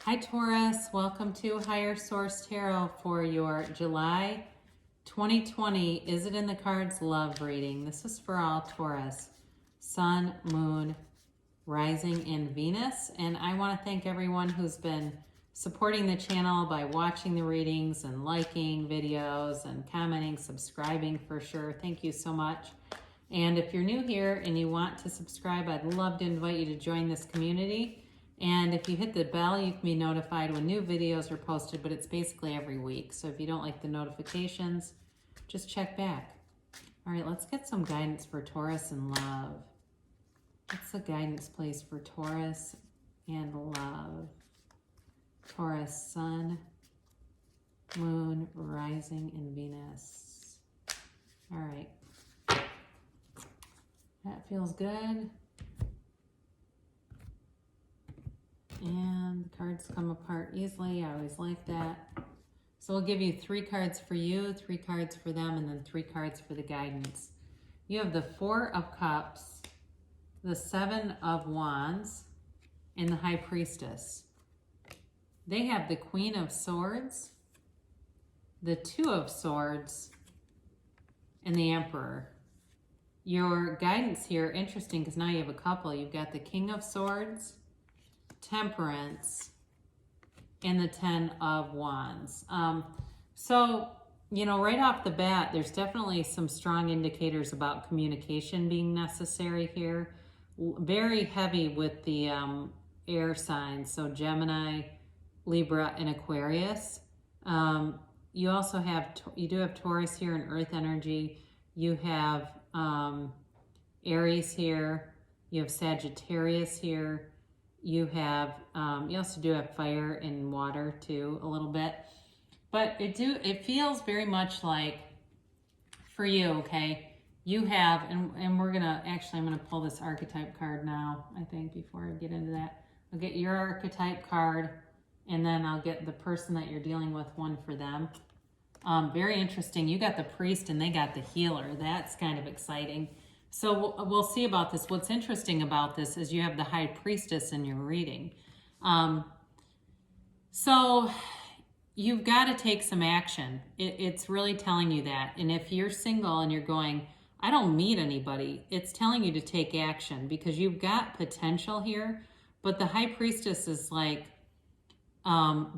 Hi Taurus, welcome to Higher Source Tarot for your July 2020 Is It in the Cards love reading. This is for all Taurus, Sun, Moon, Rising, and Venus. And I want to thank everyone who's been supporting the channel by watching the readings and liking videos and commenting, subscribing for sure. Thank you so much. And if you're new here and you want to subscribe, I'd love to invite you to join this community. And if you hit the bell, you can be notified when new videos are posted, but it's basically every week. So if you don't like the notifications, just check back. All right, let's get some guidance for Taurus and love. What's the guidance, please, for Taurus and love? Taurus, Sun, Moon, Rising, and Venus. All right. That feels good. And the cards come apart easily. I always like that. So we'll give you 3 cards for you, 3 cards for them, and then 3 cards for the guidance. You have the 4 of Cups, the 7 of Wands, and the High Priestess. They have the Queen of Swords, the 2 of Swords, and the Emperor. Your guidance here, interesting, because now you have a couple. You've got the King of Swords, Temperance, and the 10 of Wands. So, you know, right off the bat, there's definitely some strong indicators about communication being necessary here. Very heavy with the air signs, so Gemini, Libra, and Aquarius. You also have, you do have Taurus here in Earth energy. You have Aries here. You have Sagittarius here. You have, you also do have fire and water too, a little bit. But it feels very much like, for you, okay, you have, and we're gonna, actually I'm gonna pull this archetype card now, I think, before I get into that. I'll get your archetype card, and then I'll get the person that you're dealing with, one for them. Very interesting. You got the priest and they got the healer. That's kind of exciting. So we'll see about this. What's interesting about this is you have the High Priestess in your reading. So you've got to take some action. It's really telling you that. And if you're single and you're going, I don't meet anybody, it's telling you to take action because you've got potential here. But the High Priestess is like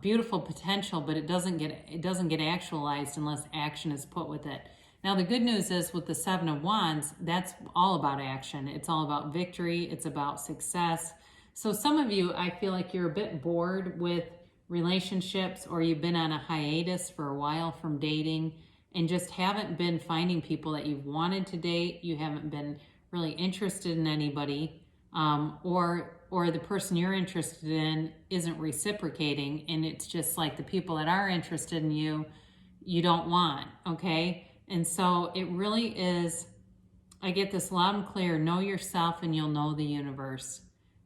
beautiful potential, but it doesn't get actualized unless action is put with it. Now, the good news is with the 7 of Wands, that's all about action. It's all about victory. It's about success. So some of you, I feel like you're a bit bored with relationships, or you've been on a hiatus for a while from dating and just haven't been finding people that you've wanted to date. You haven't been really interested in anybody, or the person you're interested in isn't reciprocating, and it's just like the people that are interested in you, you don't want, okay? And so it really is, I get this loud and clear, know yourself and you'll know the universe.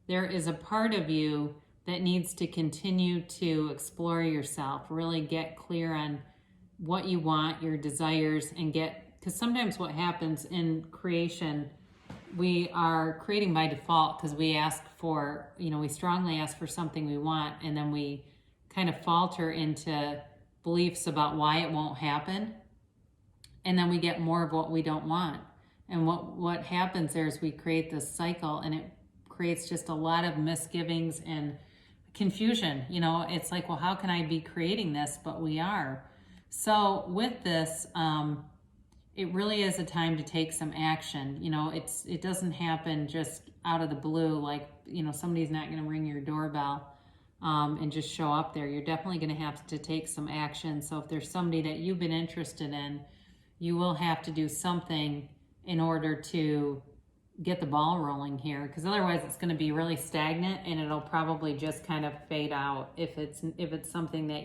There is a part of you that needs to continue to explore yourself, really get clear on what you want, your desires, and because sometimes what happens in creation, we are creating by default because we ask for, we strongly ask for something we want, and then we kind of falter into beliefs about why it won't happen. And then we get more of what we don't want. And what happens there is we create this cycle, and it creates just a lot of misgivings and confusion. It's like, well, how can I be creating this? But we are. So with this, it really is a time to take some action. It doesn't happen just out of the blue, like, somebody's not going to ring your doorbell and just show up there. You're definitely going to have to take some action. So if there's somebody that you've been interested in, you will have to do something in order to get the ball rolling here, because otherwise it's going to be really stagnant and it'll probably just kind of fade out if it's something that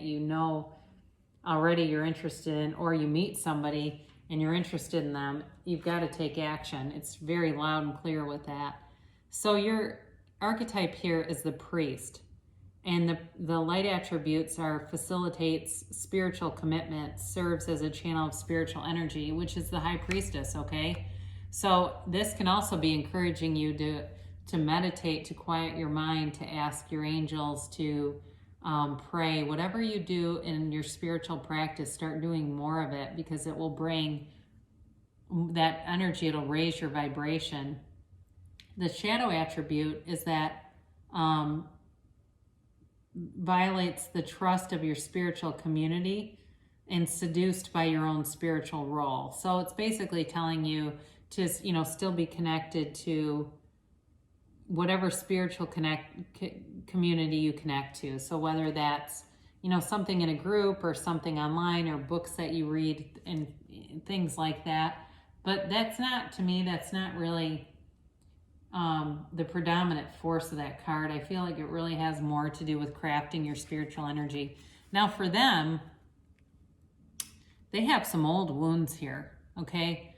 already you're interested in, or you meet somebody and you're interested in them. You've got to take action. It's very loud and clear with that. So your archetype here is the priest. And the light attributes facilitates spiritual commitment, serves as a channel of spiritual energy, which is the High Priestess, okay? So this can also be encouraging you to meditate, to quiet your mind, to ask your angels to pray, whatever you do in your spiritual practice, start doing more of it, because it will bring that energy, it'll raise your vibration. The shadow attribute is that violates the trust of your spiritual community and seduced by your own spiritual role. So it's basically telling you to, still be connected to whatever spiritual community you connect to. So whether that's, something in a group or something online or books that you read and things like that. But that's not, to me, that's not really the predominant force of that card. I feel like it really has more to do with crafting your spiritual energy. Now for them, they have some old wounds here, okay?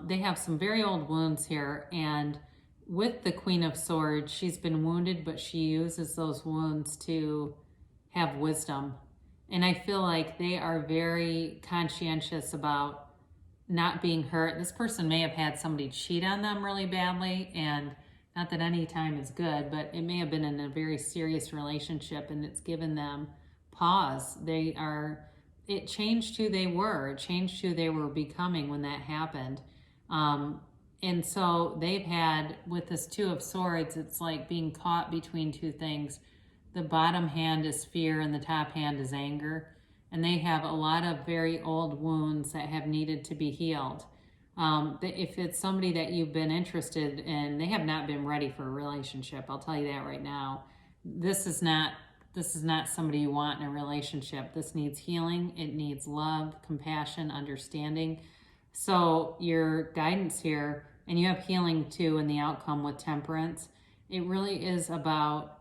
They have some very old wounds here, and with the Queen of Swords, she's been wounded, but she uses those wounds to have wisdom. And I feel like they are very conscientious about not being hurt. This person may have had somebody cheat on them really badly, and not that any time is good, but it may have been in a very serious relationship, and it's given them pause. It changed who they were. It changed who they were becoming when that happened. And so they've had, with this Two of Swords, it's like being caught between two things. The bottom hand is fear and the top hand is anger. And they have a lot of very old wounds that have needed to be healed. If it's somebody that you've been interested in, they have not been ready for a relationship. I'll tell you that right now. This is not somebody you want in a relationship. This needs healing. It needs love, compassion, understanding. So your guidance here, and you have healing too in the outcome with Temperance, it really is about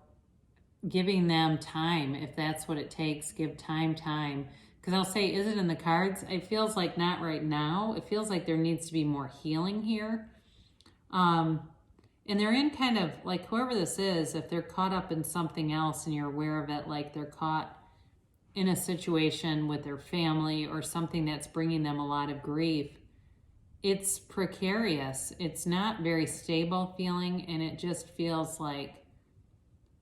giving them time. If that's what it takes, give time. Because I'll say, is it in the cards? It feels like not right now. It feels like there needs to be more healing here. And they're in kind of like, whoever this is, if they're caught up in something else and you're aware of it, like they're caught in a situation with their family or something that's bringing them a lot of grief, it's precarious. It's not very stable feeling, and it just feels like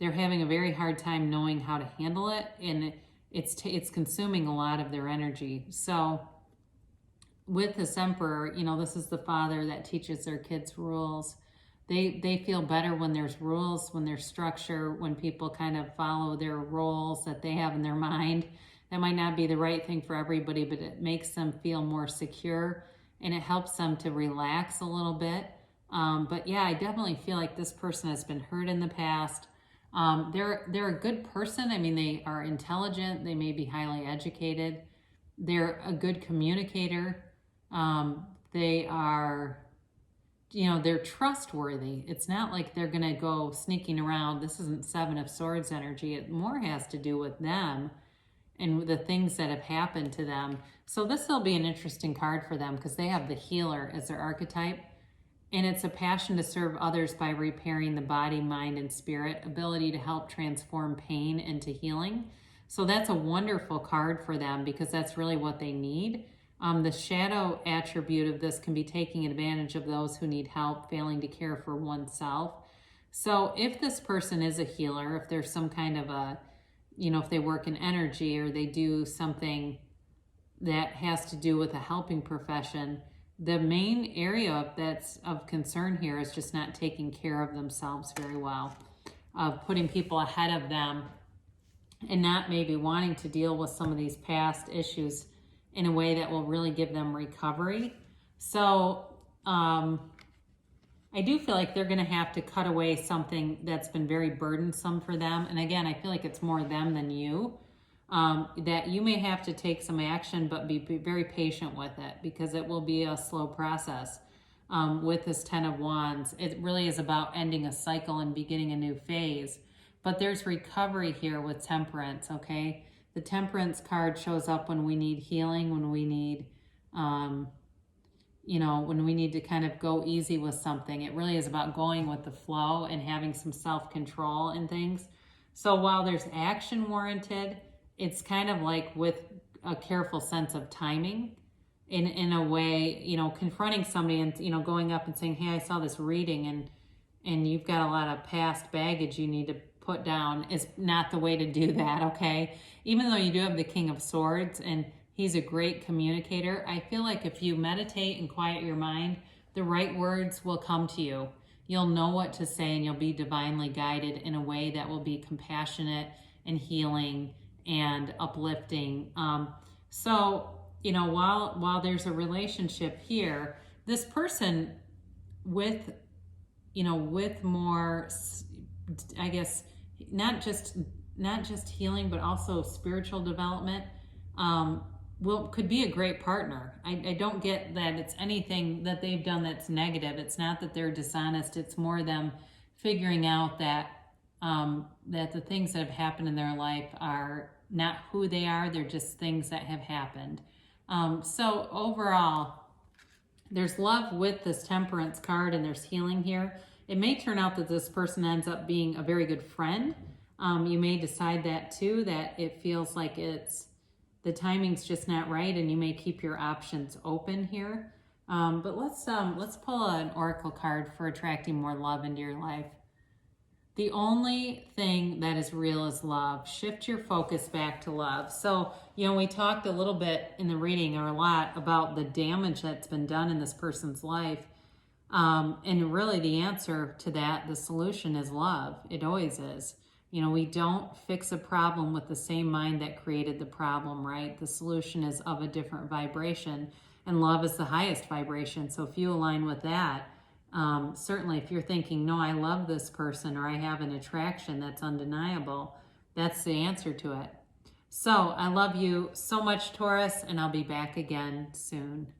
they're having a very hard time knowing how to handle it, and it's consuming a lot of their energy. So with this Emperor, this is the father that teaches their kids rules. They feel better when there's rules, when there's structure, when people kind of follow their roles that they have in their mind. That might not be the right thing for everybody, but it makes them feel more secure, and it helps them to relax a little bit. But yeah, I definitely feel like this person has been hurt in the past. They're a good person. I mean, they are intelligent. They may be highly educated. They're a good communicator. They are, they're trustworthy. It's not like they're going to go sneaking around. This isn't Seven of Swords energy. It more has to do with them and the things that have happened to them. So this will be an interesting card for them, because they have the healer as their archetype. And it's a passion to serve others by repairing the body, mind, and spirit, ability to help transform pain into healing. So that's a wonderful card for them, because that's really what they need. The shadow attribute of this can be taking advantage of those who need help, failing to care for oneself. So if this person is a healer, if there's some kind of a, if they work in energy or they do something that has to do with a helping profession, the main area that's of concern here is just not taking care of themselves very well, of putting people ahead of them and not maybe wanting to deal with some of these past issues in a way that will really give them recovery. So I do feel like they're going to have to cut away something that's been very burdensome for them. And again, I feel like it's more them than you. That you may have to take some action, but be very patient with it, because it will be a slow process. With this Ten of Wands, it really is about ending a cycle and beginning a new phase. But there's recovery here with Temperance, okay? The Temperance card shows up when we need healing, when we need, when we need to kind of go easy with something. It really is about going with the flow and having some self-control and things. So while there's action warranted, it's kind of like with a careful sense of timing in a way, confronting somebody and, going up and saying, hey, I saw this reading and you've got a lot of past baggage you need to put down is not the way to do that, okay? Even though you do have the King of Swords and he's a great communicator, I feel like if you meditate and quiet your mind, the right words will come to you. You'll know what to say and you'll be divinely guided in a way that will be compassionate and healing and uplifting. So, you know, while there's a relationship here, this person with, you know, with more, I guess, not just healing, but also spiritual development, could be a great partner. I don't get that it's anything that they've done that's negative. It's not that they're dishonest. It's more them figuring out that that the things that have happened in their life are not who they are. They're just things that have happened. So overall, there's love with this Temperance card and there's healing here. It may turn out that this person ends up being a very good friend. You may decide that too, that it feels like the timing's just not right, and you may keep your options open here. But let's pull an oracle card for attracting more love into your life. The only thing that is real is love. Shift your focus back to love. So, you know, we talked a little bit in the reading, or a lot, about the damage that's been done in this person's life. And really the answer to that, the solution, is love. It always is. You know, we don't fix a problem with the same mind that created the problem, right? The solution is of a different vibration, and love is the highest vibration. So if you align with that, certainly if you're thinking, no, I love this person, or I have an attraction that's undeniable, that's the answer to it. So I love you so much, Taurus, and I'll be back again soon.